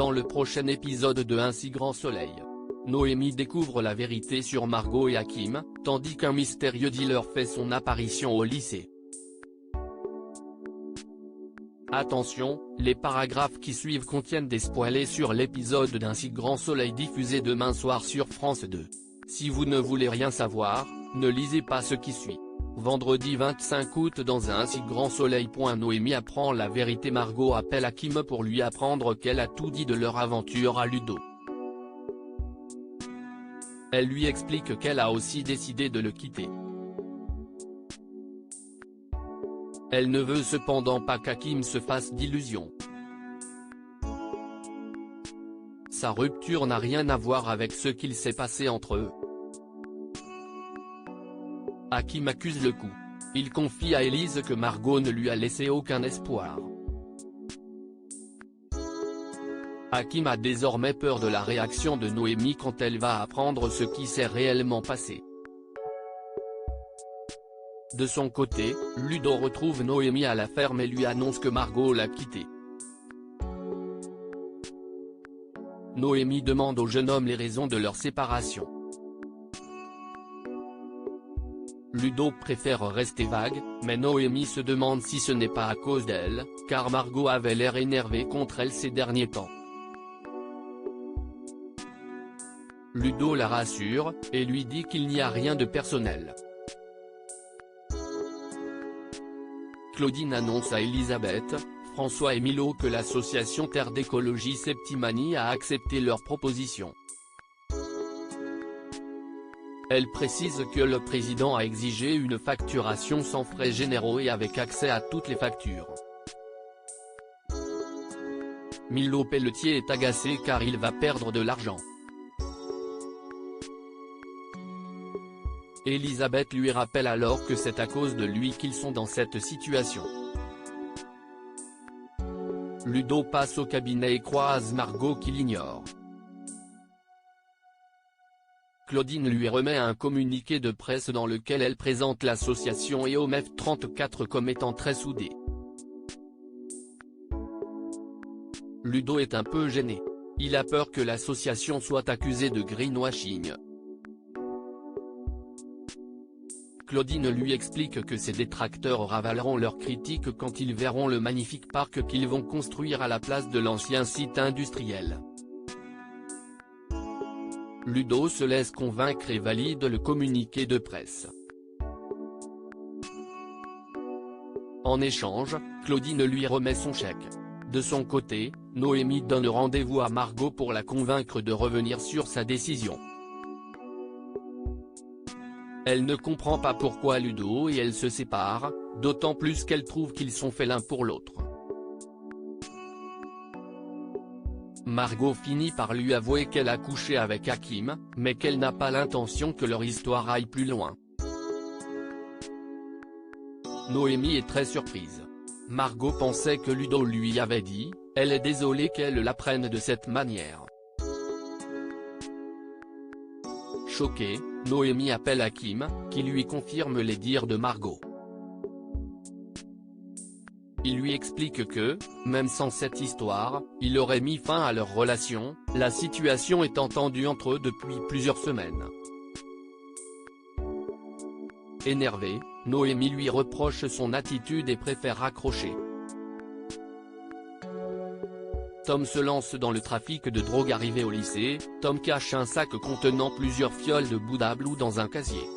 Dans le prochain épisode de Un si grand soleil, Noémie découvre la vérité sur Margot et Hakim, tandis qu'un mystérieux dealer fait son apparition au lycée. Attention, les paragraphes qui suivent contiennent des spoilers sur l'épisode d'Un si grand soleil diffusé demain soir sur France 2. Si vous ne voulez rien savoir, ne lisez pas ce qui suit. Vendredi 25 août dans Un si grand soleil. Noémie apprend la vérité. Margot appelle Hakim pour lui apprendre qu'elle a tout dit de leur aventure à Ludo. Elle lui explique qu'elle a aussi décidé de le quitter. Elle ne veut cependant pas qu'Hakim se fasse d'illusions. Sa rupture n'a rien à voir avec ce qu'il s'est passé entre eux. Hakim accuse le coup. Il confie à Élise que Margot ne lui a laissé aucun espoir. Hakim a désormais peur de la réaction de Noémie quand elle va apprendre ce qui s'est réellement passé. De son côté, Ludo retrouve Noémie à la ferme et lui annonce que Margot l'a quittée. Noémie demande au jeune homme les raisons de leur séparation. Ludo préfère rester vague, mais Noémie se demande si ce n'est pas à cause d'elle, car Margot avait l'air énervée contre elle ces derniers temps. Ludo la rassure, et lui dit qu'il n'y a rien de personnel. Claudine annonce à Elisabeth, François et Milo que l'association Terre d'écologie Septimanie a accepté leur proposition. Elle précise que le président a exigé une facturation sans frais généraux et avec accès à toutes les factures. Milo Pelletier est agacé car il va perdre de l'argent. Elisabeth lui rappelle alors que c'est à cause de lui qu'ils sont dans cette situation. Ludo passe au cabinet et croise Margot qui l'ignore. Claudine lui remet un communiqué de presse dans lequel elle présente l'association et OMF 34 comme étant très soudée. Ludo est un peu gêné. Il a peur que l'association soit accusée de greenwashing. Claudine lui explique que ses détracteurs ravaleront leurs critiques quand ils verront le magnifique parc qu'ils vont construire à la place de l'ancien site industriel. Ludo se laisse convaincre et valide le communiqué de presse. En échange, Claudine lui remet son chèque. De son côté, Noémie donne rendez-vous à Margot pour la convaincre de revenir sur sa décision. Elle ne comprend pas pourquoi Ludo et elle se séparent, d'autant plus qu'elle trouve qu'ils sont faits l'un pour l'autre. Margot finit par lui avouer qu'elle a couché avec Hakim, mais qu'elle n'a pas l'intention que leur histoire aille plus loin. Noémie est très surprise. Margot pensait que Ludo lui avait dit, elle est désolée qu'elle l'apprenne de cette manière. Choquée, Noémie appelle Hakim, qui lui confirme les dires de Margot. Il lui explique que, même sans cette histoire, il aurait mis fin à leur relation, la situation étant tendue entre eux depuis plusieurs semaines. Énervée, Noémie lui reproche son attitude et préfère raccrocher. Tom se lance dans le trafic de drogue. Arrivé au lycée, Tom cache un sac contenant plusieurs fioles de Bouddha Blue dans un casier.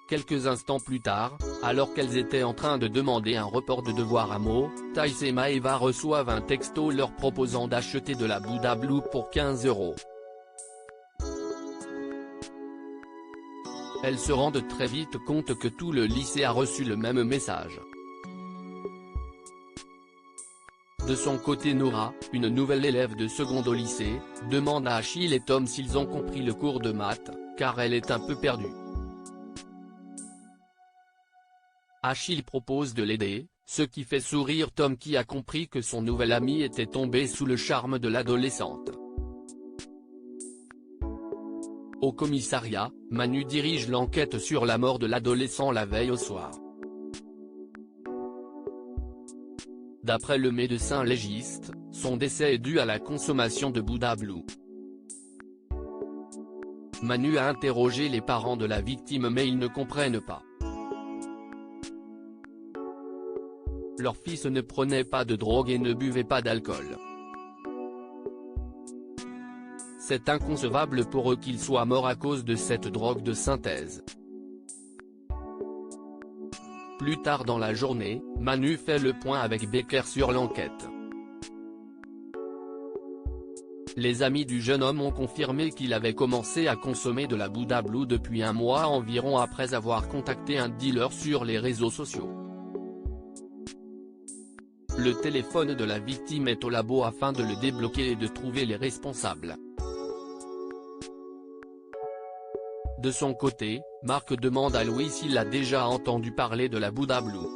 Quelques instants plus tard, alors qu'elles étaient en train de demander un report de devoir à Mo, Thaïs et Maeva reçoivent un texto leur proposant d'acheter de la Bouddha Blue pour 15 €. Elles se rendent très vite compte que tout le lycée a reçu le même message. De son côté, Nora, une nouvelle élève de seconde au lycée, demande à Achille et Tom s'ils ont compris le cours de maths, car elle est un peu perdue. Achille propose de l'aider, ce qui fait sourire Tom qui a compris que son nouvel ami était tombé sous le charme de l'adolescente. Au commissariat, Manu dirige l'enquête sur la mort de l'adolescent la veille au soir. D'après le médecin légiste, son décès est dû à la consommation de Bouddha Blue. Manu a interrogé les parents de la victime mais ils ne comprennent pas. Leur fils ne prenait pas de drogue et ne buvait pas d'alcool. C'est inconcevable pour eux qu'il soit mort à cause de cette drogue de synthèse. Plus tard dans la journée, Manu fait le point avec Becker sur l'enquête. Les amis du jeune homme ont confirmé qu'il avait commencé à consommer de la Bouddha Blue depuis un mois environ après avoir contacté un dealer sur les réseaux sociaux. Le téléphone de la victime est au labo afin de le débloquer et de trouver les responsables. De son côté, Marc demande à Louis s'il a déjà entendu parler de la Bouddha Blue.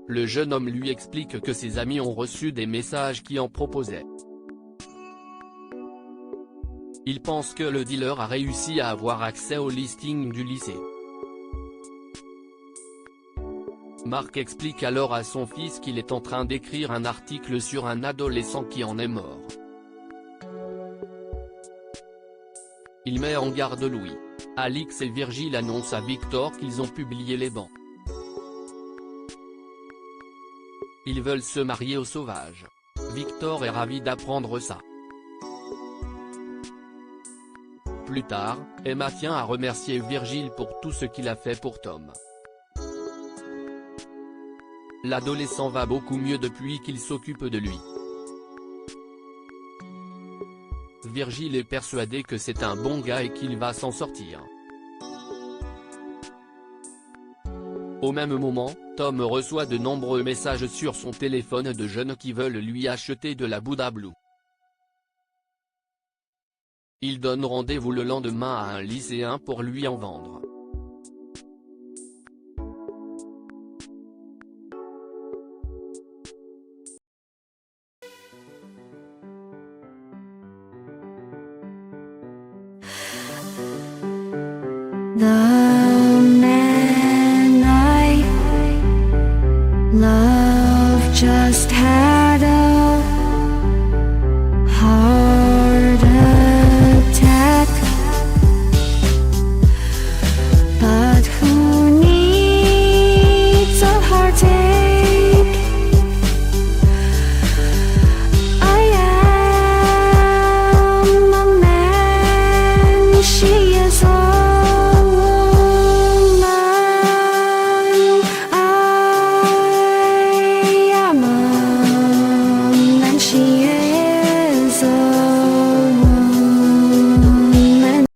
Le jeune homme lui explique que ses amis ont reçu des messages qui en proposaient. Il pense que le dealer a réussi à avoir accès au listing du lycée. Marc explique alors à son fils qu'il est en train d'écrire un article sur un adolescent qui en est mort. Il met en garde Louis. Alix et Virgile annoncent à Victor qu'ils ont publié les bans. Ils veulent se marier au sauvage. Victor est ravi d'apprendre ça. Plus tard, Emma tient à remercier Virgile pour tout ce qu'il a fait pour Tom. L'adolescent va beaucoup mieux depuis qu'il s'occupe de lui. Virgile est persuadé que c'est un bon gars et qu'il va s'en sortir. Au même moment, Tom reçoit de nombreux messages sur son téléphone de jeunes qui veulent lui acheter de la Bouddha Blue. Il donne rendez-vous le lendemain à un lycéen pour lui en vendre. 나